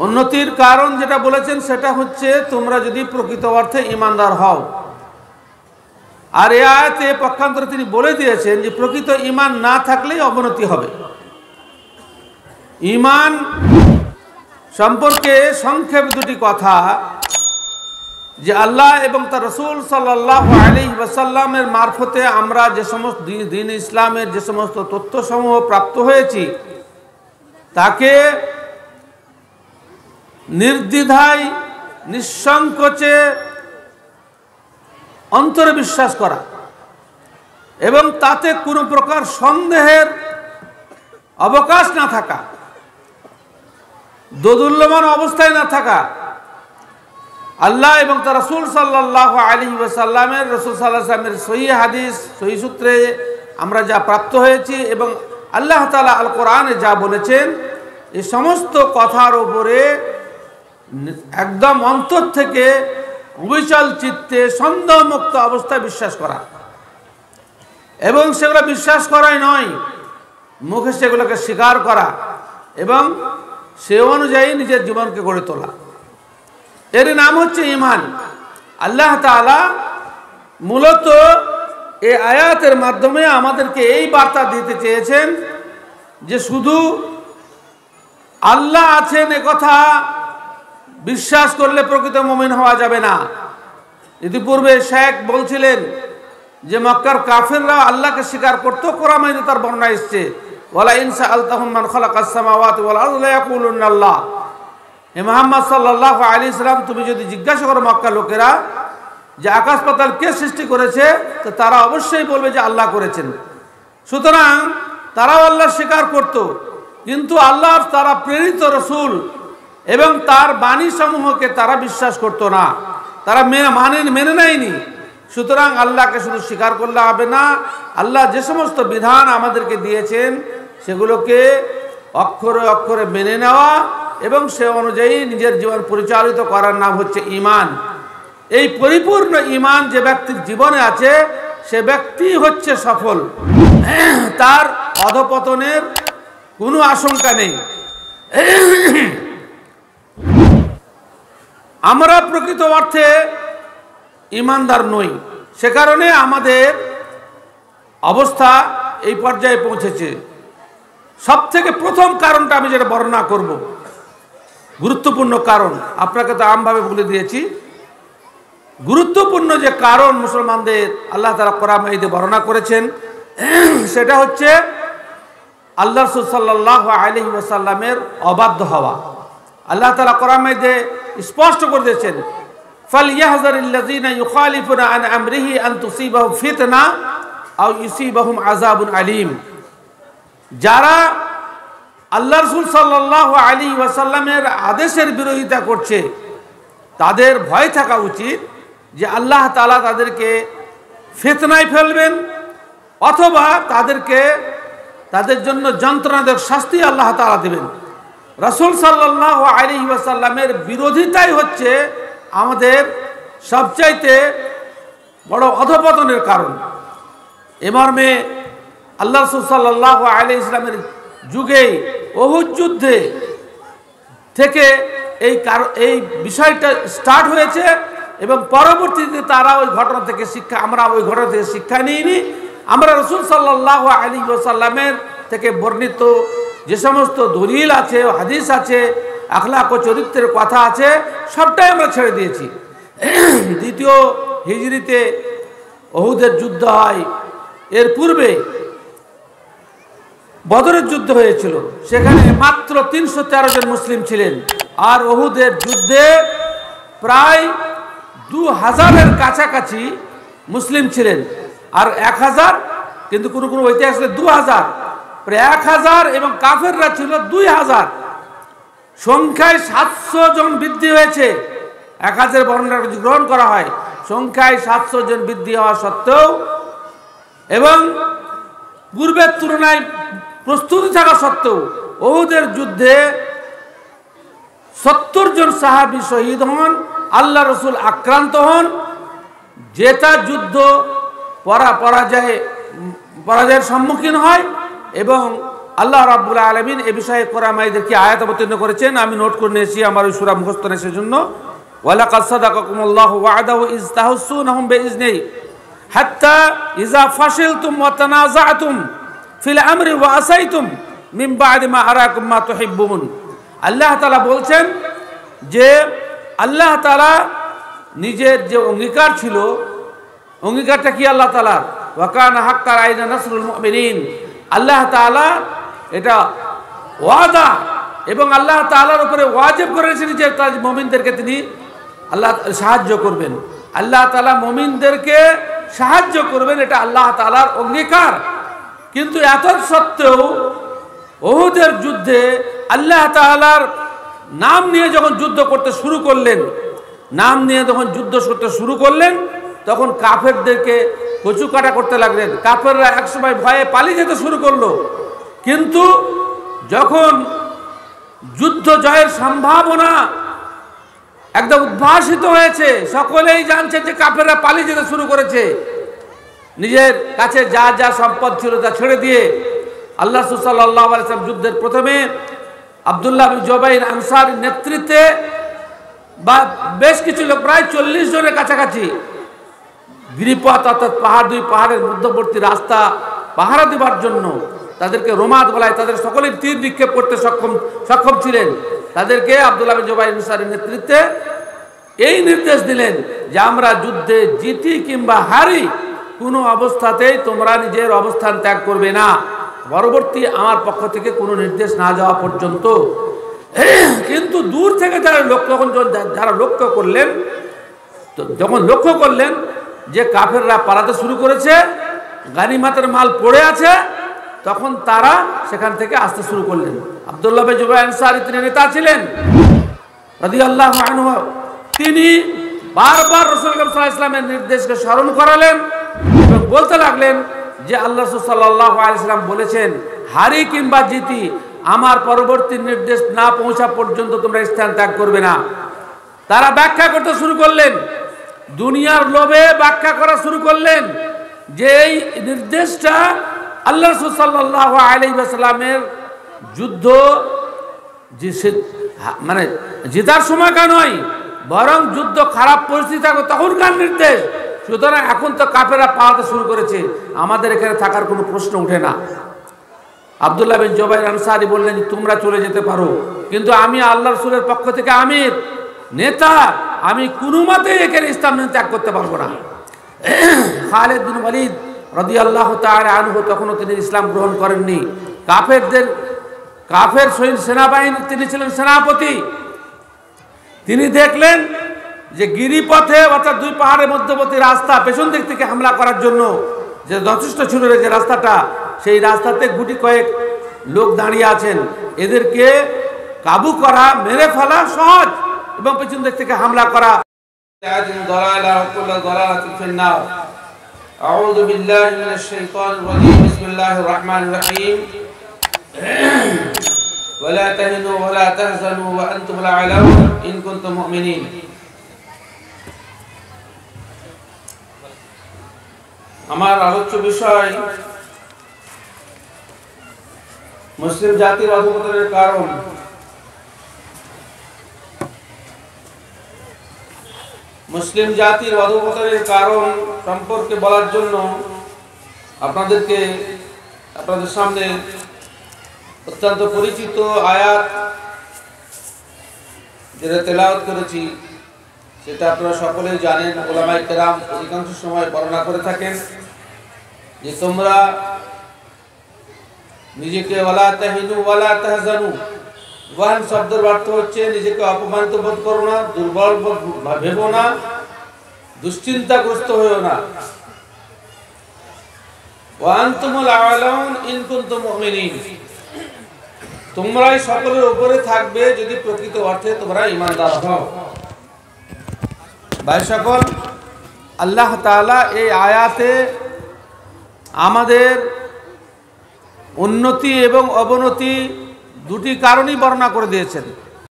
উন্নতির কারণ যেটা বলেছেন সেটা হচ্ছে তোমরা যদি প্রকৃত অর্থে ঈমানদার হও। আর এই আয়াতে পক্ষান্তরে তিনি বলে দিয়েছেন যে প্রকৃত ঈমান না থাকলেই অবনতি হবে। ঈমান সম্পর্কে সংক্ষেপ দুটি কথা, যে আল্লাহ এবং তার রাসূল সাল্লাল্লাহু আলাইহি ওয়াসাল্লামের মারফতে আমরা যে সমস্ত দ্বীন ইসলামের যে সমস্ত তথ্যসমূহ প্রাপ্ত হয়েছি তাকে নির্দ্বিধায় নিঃসংকোচে অন্তরে বিশ্বাস করা এবং তাতে কোনো প্রকার সন্দেহের অবকাশ না থাকা, দোদুল্যমান অবস্থায় না থাকা। আল্লাহ এবং তার রাসূল সাল্লাল্লাহু আলাইহি ওয়াসাল্লামের রাসূল সাল্লাল্লাহু আলাইহি ওয়াসাল্লামের সহিহ হাদিস সহিহ সূত্রে আমরা যা প্রাপ্ত হয়েছি এবং আল্লাহ তাআলা আল কোরআনে যা বলেছেন, এই সমস্ত কথার উপরে একদম অন্তর থেকে অবিচল চিত্তে সন্দেহমুক্ত অবস্থায় বিশ্বাস করা এবং সেগুলো বিশ্বাস করাই নয়, মুখে সেগুলোকে স্বীকার করা এবং সে অনুযায়ী নিজের জীবনকে গড়ে তোলা, এর নাম হচ্ছে ঈমান। আল্লাহ তাআলা মূলত এই আয়াতের মাধ্যমে আমাদেরকে এই বার্তা দিতে চেয়েছেন যে শুধু আল্লাহ আছেন এ কথা বিশ্বাস করলে প্রকৃত মুমিন হওয়া যাবে না। ইতিপূর্বে শেখ বলছিলেন যে মক্কার কাফিররা আল্লাহকে স্বীকার করত, কোরআন মাজিদে তার বর্ণনা এসেছে, ওয়ালা ইন সাআলতাহুম মান খালাকাস সামাওয়াতি ওয়াল আরদা লায়াকুলুন্না আল্লাহ। হে মুহাম্মদ সাল্লাল্লাহু আলাইহি সাল্লাম, তুমি যদি জিজ্ঞাসা করো মক্কা লোকেরা যে আকাশ পাতাল কে সৃষ্টি করেছে, তো তারা অবশ্যই বলবে যে আল্লাহ করেছেন। সুতরাং তারাও আল্লাহ স্বীকার করত, কিন্তু আল্লাহর তারা প্রেরিত রাসূল এবং তার বাণী সমূহকে তারা বিশ্বাস করত না, তারা মেনে নেয়নি। সুতরাং আল্লাহকে শুধু স্বীকার করলে হবে না, আল্লাহ যে সমস্ত বিধান আমাদেরকে দিয়েছেন সেগুলোকে অক্ষরে অক্ষরে মেনে নেওয়া এবং সে অনুযায়ী নিজের জীবন পরিচালিত করার নাম হচ্ছে ঈমান। এই পরিপূর্ণ ঈমান যে ব্যক্তির জীবনে আছে সে ব্যক্তি হচ্ছে সফল, তার অধপতনের কোনো আশঙ্কা নেই। আমরা প্রকৃত অর্থে ঈমানদার নই, সে কারণে আমাদের অবস্থা এই পর্যায়ে পৌঁছেছে। সব থেকে প্রথম কারণটা আমি যেটা বর্ণনা করব, গুরুত্বপূর্ণ কারণ, আপনাকে তো আমভাবে বলে দিয়েছি। গুরুত্বপূর্ণ যে কারণ মুসলমানদের আল্লাহ তাআলা কোরআন মাজিদে বর্ণনা করেছেন সেটা হচ্ছে আল্লাহ রাসূল সাল্লাল্লাহু আলাইহি ওয়াসাল্লামের অবাধ্য হওয়া। আল্লাহ তাআলা কোরআন মাজিদে স্পষ্ট করে দিয়েছেন, ফালইয়াহযারিল্লাযীনা ইউখালিফুনা আন আমরিহি আন তুসিবাহুম ফিতনা আও ইউসিবাহুম আযাবুন আলীম। যারা আল্লাহ রাসূল সাল্লাল্লাহু আলাইহি ওয়াসাল্লামের আদেশের বিরোধিতা করছে তাদের ভয় থাকা উচিত যে আল্লাহ তাআলা তাদেরকে ফিতনায় ফেলবেন অথবা তাদের জন্য যন্ত্রণাদায়ক শাস্তি আল্লাহ তাআলা দেবেন। রাসূল সাল্লাল্লাহু আলাইহি ওয়াসাল্লামের বিরোধিতাই হচ্ছে আমাদের সবচাইতে বড় অধপতনের কারণ। এ মর্মে আল্লাহ রাসূল সাল্লাল্লাহু আলাইহি ওয়াসাল্লামের যুগে উহুদ যুদ্ধে থেকে এই বিষয়টা স্টার্ট হয়েছে এবং পরবর্তীতে তারা ওই ঘটনা থেকে আমরা ওই ঘটনা থেকে শিক্ষা নিইনি। আমরা রাসূল সাল্লাল্লাহু আলাইহি ওয়াসাল্লামের থেকে বর্ণিত যে সমস্ত দলিল আছে, হাদিস আছে, আখলাক ও চরিত্রের কথা আছে, সবটাই আমরা ছেড়ে দিয়েছি। দ্বিতীয় হিজরিতে উহুদের যুদ্ধ হয়, এর পূর্বে বদরের যুদ্ধ হয়েছিল, সেখানে মাত্র 313 জন মুসলিম ছিলেন। আর উহুদের যুদ্ধে প্রায় 2000-এর কাছাকাছি মুসলিম ছিলেন, আর 1000, কিন্তু কোনো কোনো ঐতিহাসিক 2000, প্রায় 1000 এবং কাফেররা ছিল 2000। সংখ্যায় 700 জন বৃদ্ধি হয়েছে। 1000 বর্ণনা গ্রহণ করা হয়, সংখ্যায় 700 জন বৃদ্ধি হওয়া সত্ত্বেও এবং পূর্বের তুলনায় প্রস্তুতি থাকা সত্ত্বেও উহুদের যুদ্ধে 70 জন সাহাবী শহীদ হন, আল্লাহ রাসূল আক্রান্ত হন। জেতা যুদ্ধ পরাজয়ের সম্মুখীন হয় এবং আল্লাহ রাব্বুল আলামিন এ বিষয়ে কোরআন মাজিদকে আয়াত অবতীর্ণ করেছেন। আমি নোট করে নিয়েছি, আমার ওই সূরা মুখস্থ নেই সেজন্য। ওয়ালাকাদ সাদাকাকুমুল্লাহু ওয়া'দাহু ইয তাহুসসুনাহুম বিইজনিহি হাত্তা ইযা ফাশিলতুম ওয়া তানাযা'তুম ফিল আমরি ওয়া আসাইতুম মিন বা'দি মা আরাকুম মা তুহিব্বুন। আল্লাহ তাআলা বলছেন যে আল্লাহ তাআলা নিজের যে অঙ্গীকার ছিল, অঙ্গীকারটা কি আল্লাহ তাআলার? ওয়া কানা হাক্কান আলাইনা নাসরুল মুমিনিন। আল্লাহ তাআলা এটা ওয়াদা এবং আল্লাহ তাআলার উপরে ওয়াজিব করেছেন যে তার মুমিনদেরকে তিনি আল্লাহ সাহায্য করবেন। আল্লাহ তাআলা মুমিনদেরকে সাহায্য করবেন, এটা আল্লাহ তাআলার অঙ্গীকার। কিন্তু এত সত্ত্বেও উহুদের যুদ্ধে আল্লাহ তাআলার নাম নিয়ে যখন যুদ্ধ করতে শুরু করলেন, নাম নিয়ে যখন যুদ্ধ করতে শুরু করলেন, তখন কাফেরদেরকে কচুকাটা করতে লাগলেন। কাফেররা একসময় ভয়ে পালিয়ে যেতে শুরু করলো। কিন্তু যখন যুদ্ধ জয়ের সম্ভাবনা একদম উদ্ভাসিত হয়েছে, সকলেই জানছে যে কাফেররা পালিয়ে যেতে শুরু করেছে, নিজের কাছে যা যা সম্পদ ছিল তা ছেড়ে দিয়ে আল্লাহ রাসূল সাল্লাল্লাহু আলাইহি ওয়াসাল্লাম যুদ্ধের প্রথমে আব্দুল্লাহ বিন জুবাইর আনসারীর নেতৃত্বে বা বেশ কিছু লোক, প্রায় 40 জনের কাছাকাছি, গিরিপথ অর্থাৎ পাহাড়, দুই পাহাড়ের মধ্যবর্তী রাস্তা পাহারা দেবার জন্য, তাদেরকে রোমাত বলায়, তাদের সকলের তীর নিক্ষেপ করতে সক্ষম ছিলেন, তাদেরকে আব্দুল্লাহ বিন জুবাইর আনসারীর নেতৃত্বে এই নির্দেশ দিলেন যে আমরা যুদ্ধে জিতি কিংবা হারি, কোনো অবস্থাতেই তোমরা নিজের অবস্থান ত্যাগ করবে না, পরবর্তী আমার পক্ষ থেকে কোনো নির্দেশ না যাওয়া পর্যন্ত। কিন্তু দূর থেকে যারা লক্ষ্য করলেন, যখন লক্ষ্য করলেন যে কাফেররা পালাতে শুরু করেছে, গানিমাতের মাল পড়ে আছে, তখন তারা সেখান থেকে আসতে শুরু করলেন। আব্দুল্লাহ বিন জুবাইর আনসারী তিনি নেতা ছিলেন রাদিয়াল্লাহু আনহু। তিনি বারবার রাসূল সাল্লাল্লাহু আলাইহি ওয়াসাল্লামের নির্দেশকে স্মরণ করালেন এবং বলতে লাগলেন যে আল্লাহ রাসূল সাল্লাল্লাহু আলাইহি ওয়াসাল্লাম বলেছেন, হারি কিংবা জিতি আমার পরবর্তী নির্দেশ না পৌঁছা পর্যন্ত তোমরা স্থান ত্যাগ করবে না। তারা ব্যাখ্যা করতে শুরু করলেন, দুনিয়ার লোভে ব্যাখ্যা করা শুরু করলেন যে এই নির্দেশটা আল্লাহ রাসূল সাল্লাল্লাহু আলাইহি ওয়াসাল্লামের যুদ্ধ মানে জেতার সময়কার নয়, বরং যুদ্ধ খারাপ পরিস্থিতি থাকবে তখনকার নির্দেশ। সুতরাং এখন তো কাফেররা পালাতে শুরু করেছে, আমাদের এখানে থাকার কোনো প্রশ্ন ওঠে না। আব্দুল্লাহ বিন জুবাইর আনসারী বললেন, তোমরা চলে যেতে পারো, কিন্তু আমি আল্লাহ রাসূলের পক্ষ থেকে আমির, নেতা, আমি কোনো মতেই এখানে ইসলাম ত্যাগ করতে পারবো না। খালিদ বিন ওয়ালিদ রাদিয়াল্লাহু তাআলা আনহু তখনও তিনি ইসলাম গ্রহণ করেননি। কাফের সেনাবাহিনীর তিনি ছিলেন সেনাপতি। তিনি দেখলেন যে গিরিপথে অর্থাৎ দুই পাহাড়ের মধ্যবর্তী রাস্তা, পেছন দিক থেকে হামলা করার জন্য যে যথেষ্ট ছিল যে রাস্তাটা, সেই রাস্তাতে গুটি কয়েক লোক দাঁড়িয়ে আছেন, এদেরকে কাবু করা, মেরে ফেলা সহজ এবং পেছন দিক থেকে হামলা করা। আউযু বিল্লাহি মিনাশ শাইতানির রাজীম। বিসমিল্লাহির রাহমানির রাহিম। ওয়ালা তাহিনু ওয়ালা তাহজানু ওয়া আনতুমুল আ'লাউন ইন কুনতুম মুমিনিন। আমার আলোচ্য বিষয় মুসলিম জাতির অধঃপতনের কারণ। মুসলিম জাতির অধঃপতনের কারণ সম্পর্কে বলার জন্য আপনাদের সামনে অত্যন্ত পরিচিত আয়াত যেটা তেলাওয়াত করেছি, সেটা আপনারা সকলেই জানেন। উলামায়ে কেরাম অধিকাংশ সময় বর্ণনা করে থাকেন যে তোমরা নিজেকে ওয়ালা তাহিনু ওয়ালা তাহজানু, ওয়ান শব্দের অর্থ হচ্ছে নিজেকে অপমানিত বোধ করো না, দুর্বল ভেবো না, দুশ্চিন্তাগ্রস্ত হয়েও না। ওয়া আনতুমুল আ'লাউন ইন কুনতুম মুমিনিন, তোমরাই সকলের উপরে থাকবে যদি প্রকৃত অর্থে তোমরা ঈমানদার হও। ভাই সকল, আল্লাহ তাআলা এই আয়াতে আমাদের উন্নতি এবং অবনতি দুটি কারণই বর্ণনা করে দিয়েছেন।